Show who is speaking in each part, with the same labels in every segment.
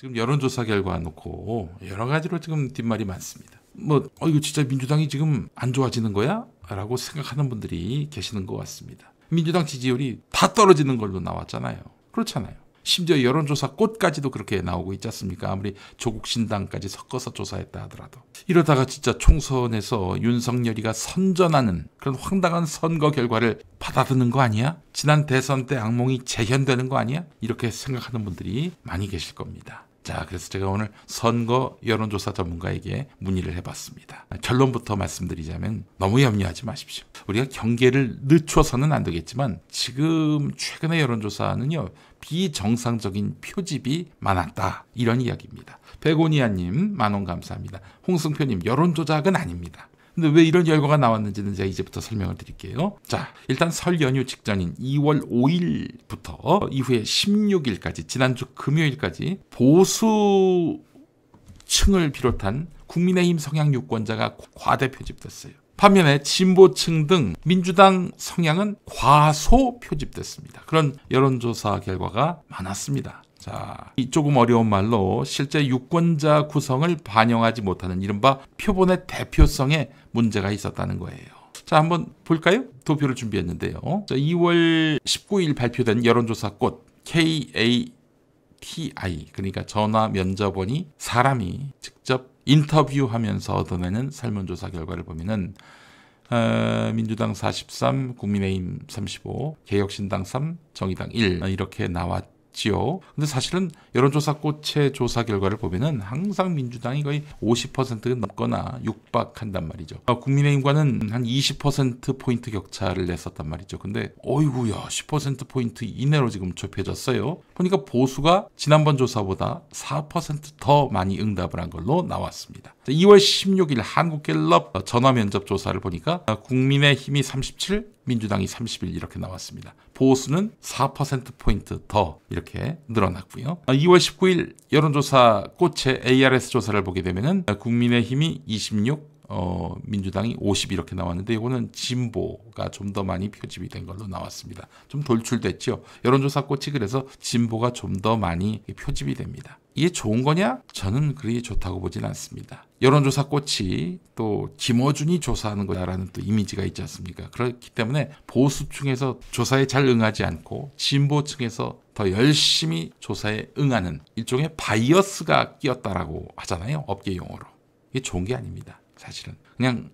Speaker 1: 지금 여론조사 결과 놓고 여러 가지로 지금 뒷말이 많습니다. 이거 진짜 민주당이 지금 안 좋아지는 거야? 라고 생각하는 분들이 계시는 것 같습니다. 민주당 지지율이 다 떨어지는 걸로 나왔잖아요. 그렇잖아요. 심지어 여론조사 꽃까지도 그렇게 나오고 있지 않습니까? 아무리 조국 신당까지 섞어서 조사했다 하더라도. 이러다가 진짜 총선에서 윤석열이가 선전하는 그런 황당한 선거 결과를 받아드는 거 아니야? 지난 대선 때 악몽이 재현되는 거 아니야? 이렇게 생각하는 분들이 많이 계실 겁니다. 자, 그래서 제가 오늘 선거 여론조사 전문가에게 문의를 해봤습니다. 결론부터 말씀드리자면 너무 염려하지 마십시오. 우리가 경계를 늦춰서는 안 되겠지만 지금 최근의 여론조사는요, 비정상적인 표집이 많았다, 이런 이야기입니다. 베고니아님 10,000원 감사합니다. 홍승표님, 여론조작은 아닙니다. 근데 왜 이런 결과가 나왔는지는 제가 이제부터 설명을 드릴게요. 자, 일단 설 연휴 직전인 2월 5일부터 이후에 16일까지, 지난주 금요일까지 보수층을 비롯한 국민의힘 성향 유권자가 과대 표집됐어요. 반면에 진보층 등 민주당 성향은 과소 표집됐습니다. 그런 여론조사 결과가 많았습니다. 자, 이 조금 어려운 말로 실제 유권자 구성을 반영하지 못하는 이른바 표본의 대표성에 문제가 있었다는 거예요. 자, 한번 볼까요? 도표를 준비했는데요. 자, 2월 19일 발표된 여론조사 꽃 KATI, 그러니까 전화 면접원이 사람이 직접 인터뷰하면서 얻어내는 설문조사 결과를 보면은 민주당 43, 국민의힘 35, 개혁신당 3, 정의당 1 이렇게 나왔지요. 근데 사실은 여론조사 꽃의 조사 결과를 보면은 항상 민주당이 거의 50% 넘거나 육박한단 말이죠. 국민의힘과는 한 20%포인트 격차를 냈었단 말이죠. 근데 어이구야, 10%포인트 이내로 지금 좁혀졌어요. 보니까 보수가 지난번 조사보다 4% 더 많이 응답을 한 걸로 나왔습니다. 2월 16일 한국갤럽 전화면접 조사를 보니까 국민의힘이 37, 민주당이 31 이렇게 나왔습니다. 보수는 4%포인트 더 이렇게 늘어났고요. 2월 19일 여론조사 꽃의 ARS 조사를 보게 되면은 국민의힘이 26, 민주당이 50 이렇게 나왔는데 이거는 진보가 좀 더 많이 표집이 된 걸로 나왔습니다. 좀 돌출됐죠. 여론조사 꽃이 그래서 진보가 좀 더 많이 표집이 됩니다. 이게 좋은 거냐? 저는 그리 좋다고 보진 않습니다. 여론조사 꽃이 또 김어준이 조사하는 거라는 또 이미지가 있지 않습니까? 그렇기 때문에 보수층에서 조사에 잘 응하지 않고 진보층에서 더 열심히 조사에 응하는 일종의 바이어스가 끼었다라고 하잖아요. 업계 용어로. 이게 좋은 게 아닙니다. 사실은 그냥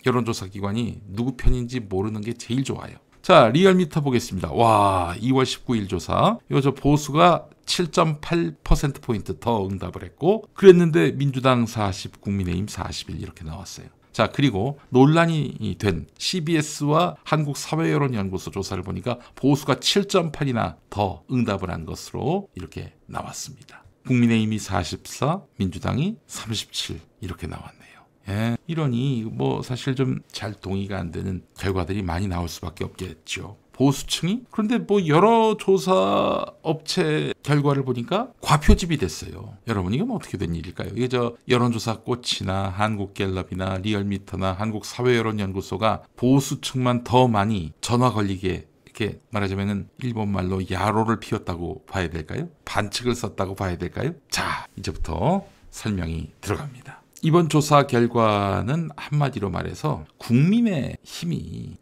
Speaker 1: 여론조사 기관이 누구 편인지 모르는 게 제일 좋아요. 자, 리얼미터 보겠습니다. 와, 2월 19일 조사. 이거 저 보수가 7.8%포인트 더 응답을 했고, 그랬는데 민주당 40, 국민의힘 41 이렇게 나왔어요. 자, 그리고 논란이 된 CBS와 한국사회여론연구소 조사를 보니까 보수가 7.8이나 더 응답을 한 것으로 이렇게 나왔습니다. 국민의힘이 44, 민주당이 37 이렇게 나왔네요. 예, 이러니 사실 좀 잘 동의가 안 되는 결과들이 많이 나올 수밖에 없겠죠. 보수층이 그런데 여러 조사 업체 결과를 보니까 과표집이 됐어요. 여러분, 이건 어떻게 된 일일까요? 이게 여론조사 꽃이나 한국갤럽이나 리얼미터나 한국사회여론연구소가 보수층만 더 많이 전화 걸리게 이렇게 말하자면은 일본말로 야로를 피웠다고 봐야 될까요? 반칙을 썼다고 봐야 될까요? 자, 이제부터 설명이 들어갑니다. 이번 조사 결과는 한마디로 말해서 국민의힘이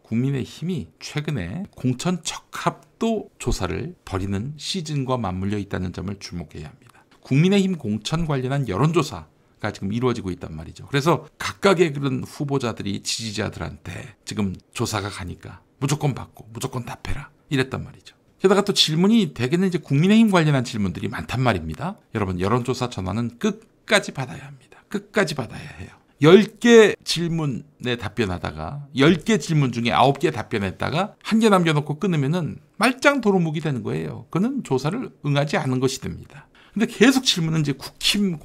Speaker 1: 최근에 공천 적합도 조사를 벌이는 시즌과 맞물려 있다는 점을 주목해야 합니다. 국민의힘 공천 관련한 여론조사가 지금 이루어지고 있단 말이죠. 그래서 각각의 그런 후보자들이 지지자들한테 지금 조사가 가니까 무조건 받고 무조건 답해라 이랬단 말이죠. 게다가 또 질문이 대개는 이제 국민의힘 관련한 질문들이 많단 말입니다. 여러분, 여론조사 전화는 끝까지 받아야 합니다. 끝까지 받아야 해요. 10개 질문에 답변하다가 10개 질문 중에 9개 답변했다가 1개 남겨놓고 끊으면은 말짱 도루묵이 되는 거예요. 그는 조사를 응하지 않은 것이 됩니다. 근데 계속 질문은 이제 국힘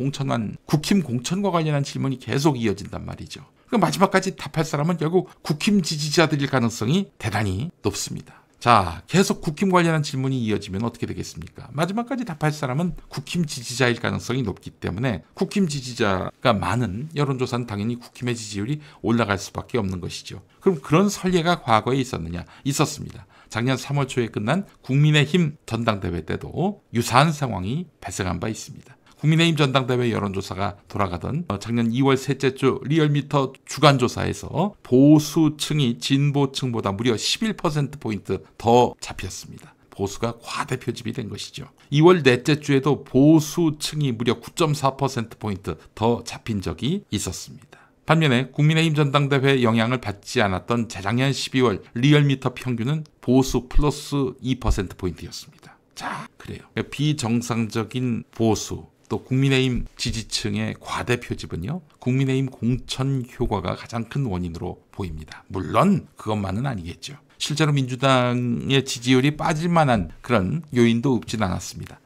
Speaker 1: 공천과 관련한 질문이 계속 이어진단 말이죠. 그 마지막까지 답할 사람은 결국 국힘 지지자들일 가능성이 대단히 높습니다. 자, 계속 국힘 관련한 질문이 이어지면 어떻게 되겠습니까? 마지막까지 답할 사람은 국힘 지지자일 가능성이 높기 때문에 국힘 지지자가 많은 여론조사는 당연히 국힘의 지지율이 올라갈 수밖에 없는 것이죠. 그럼 그런 선례가 과거에 있었느냐? 있었습니다. 작년 3월 초에 끝난 국민의힘 전당대회 때도 유사한 상황이 발생한 바 있습니다. 국민의힘 전당대회 여론조사가 돌아가던 작년 2월 셋째 주 리얼미터 주간조사에서 보수층이 진보층보다 무려 11%포인트 더 잡혔습니다. 보수가 과대표집이 된 것이죠. 2월 넷째 주에도 보수층이 무려 9.4%포인트 더 잡힌 적이 있었습니다. 반면에 국민의힘 전당대회 영향을 받지 않았던 재작년 12월 리얼미터 평균은 보수 플러스 2%포인트였습니다. 자, 그래요. 비정상적인 보수 또 국민의힘 지지층의 과대표집은요, 국민의힘 공천 효과가 가장 큰 원인으로 보입니다. 물론 그것만은 아니겠죠. 실제로 민주당의 지지율이 빠질 만한 그런 요인도 없진 않았습니다.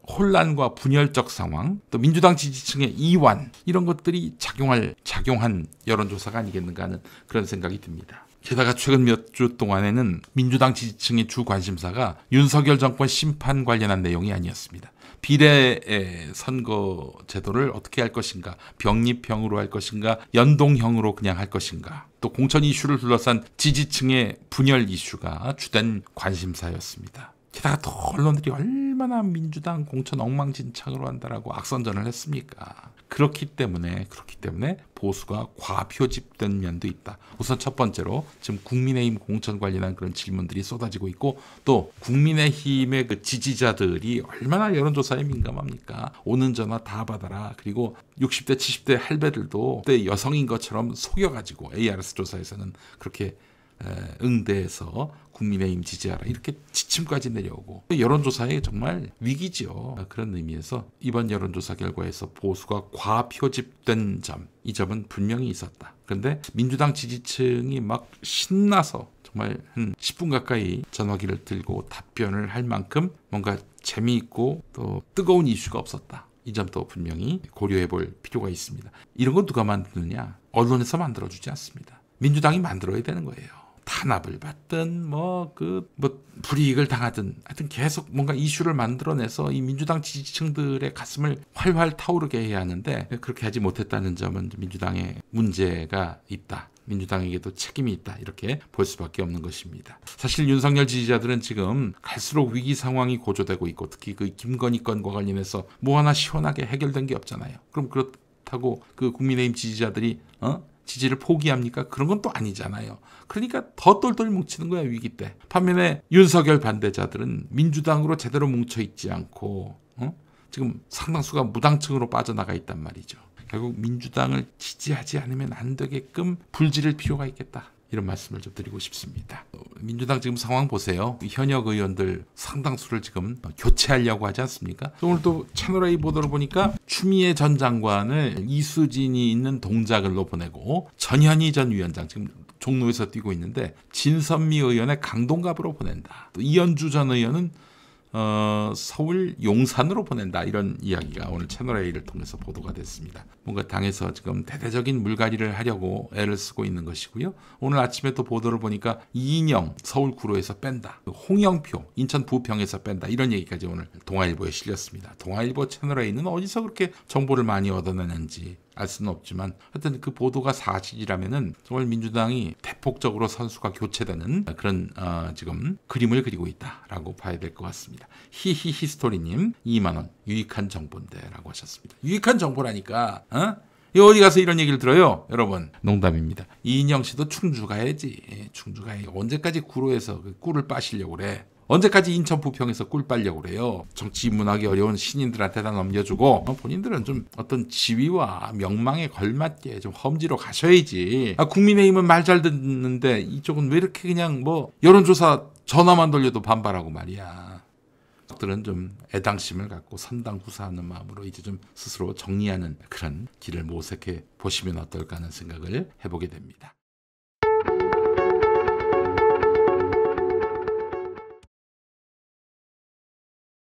Speaker 1: 혼란과 분열적 상황, 또 민주당 지지층의 이완, 이런 것들이 작용한 여론조사가 아니겠는가 하는 그런 생각이 듭니다. 게다가 최근 몇 주 동안에는 민주당 지지층의 주 관심사가 윤석열 정권 심판 관련한 내용이 아니었습니다. 비례 선거 제도를 어떻게 할 것인가, 병립형으로 할 것인가, 연동형으로 그냥 할 것인가, 또 공천 이슈를 둘러싼 지지층의 분열 이슈가 주된 관심사였습니다. 게다가 또 언론들이 얼마나 민주당 공천 엉망진창으로 한다라고 악선전을 했습니까? 그렇기 때문에 보수가 과표집된 면도 있다. 우선 첫 번째로 지금 국민의힘 공천 관련한 그런 질문들이 쏟아지고 있고, 또 국민의힘의 그 지지자들이 얼마나 여론조사에 민감합니까? 오는 전화 다 받아라. 그리고 60대 70대 할배들도 그때 여성인 것처럼 속여가지고 ARS 조사에서는 그렇게 응대해서 국민의힘 지지하라 이렇게 지침까지 내려오고, 여론조사에 정말 위기죠. 그런 의미에서 이번 여론조사 결과에서 보수가 과표집된 점, 이 점은 분명히 있었다. 그런데 민주당 지지층이 막 신나서 정말 한 10분 가까이 전화기를 들고 답변을 할 만큼 뭔가 재미있고 또 뜨거운 이슈가 없었다. 이 점도 분명히 고려해 볼 필요가 있습니다. 이런 건 누가 만드느냐? 언론에서 만들어주지 않습니다. 민주당이 만들어야 되는 거예요. 탄압을 받든 불이익을 당하든 하여튼 계속 뭔가 이슈를 만들어내서 이 민주당 지지층들의 가슴을 활활 타오르게 해야 하는데, 그렇게 하지 못했다는 점은 민주당에 문제가 있다. 민주당에게도 책임이 있다. 이렇게 볼 수밖에 없는 것입니다. 사실 윤석열 지지자들은 지금 갈수록 위기 상황이 고조되고 있고, 특히 그 김건희 건과 관련해서 뭐 하나 시원하게 해결된 게 없잖아요. 그럼 그렇다고 그 국민의힘 지지자들이 지지를 포기합니까? 그런 건 또 아니잖아요. 그러니까 더 똘똘 뭉치는 거야, 위기 때. 반면에 윤석열 반대자들은 민주당으로 제대로 뭉쳐있지 않고 지금 상당수가 무당층으로 빠져나가 있단 말이죠. 결국 민주당을 지지하지 않으면 안 되게끔 불지를 필요가 있겠다. 이런 말씀을 좀 드리고 싶습니다. 민주당 지금 상황 보세요. 현역 의원들 상당수를 지금 교체하려고 하지 않습니까? 오늘 또 채널A 보도를 보니까 추미애 전 장관을 이수진이 있는 동작을로 보내고, 전현희 전 위원장 지금 종로에서 뛰고 있는데 진선미 의원의 강동갑으로 보낸다. 또 이현주 전 의원은 서울 용산으로 보낸다. 이런 이야기가 오늘 채널A를 통해서 보도가 됐습니다. 뭔가 당에서 지금 대대적인 물갈이를 하려고 애를 쓰고 있는 것이고요. 오늘 아침에 또 보도를 보니까 이인영 서울 구로에서 뺀다. 홍영표 인천 부평에서 뺀다. 이런 얘기까지 오늘 동아일보에 실렸습니다. 동아일보 채널A는 어디서 그렇게 정보를 많이 얻어내는지 알 수는 없지만, 하여튼 그 보도가 사실이라면은 정말 민주당이 대폭적으로 선수가 교체되는 그런 지금 그림을 그리고 있다라고 봐야 될 것 같습니다. 히히히스토리님 2만 원 유익한 정보인데라고 하셨습니다. 유익한 정보라니까. 어디 가서 이런 얘기를 들어요, 여러분? 농담입니다. 이인영 씨도 충주 가야지. 충주 가야지. 언제까지 구로에서 그 꿀을 빠시려고 그래? 언제까지 인천 부평에서 꿀 빨려고 그래요? 정치 입문하기 어려운 신인들한테다 넘겨주고 본인들은 좀 어떤 지위와 명망에 걸맞게 좀 험지로 가셔야지. 국민의힘은 말 잘 듣는데 이쪽은 왜 이렇게 그냥 여론조사 전화만 돌려도 반발하고 말이야. 들은 좀 애당심을 갖고 선당후사하는 마음으로 이제 좀 스스로 정리하는 그런 길을 모색해 보시면 어떨까 하는 생각을 해보게 됩니다.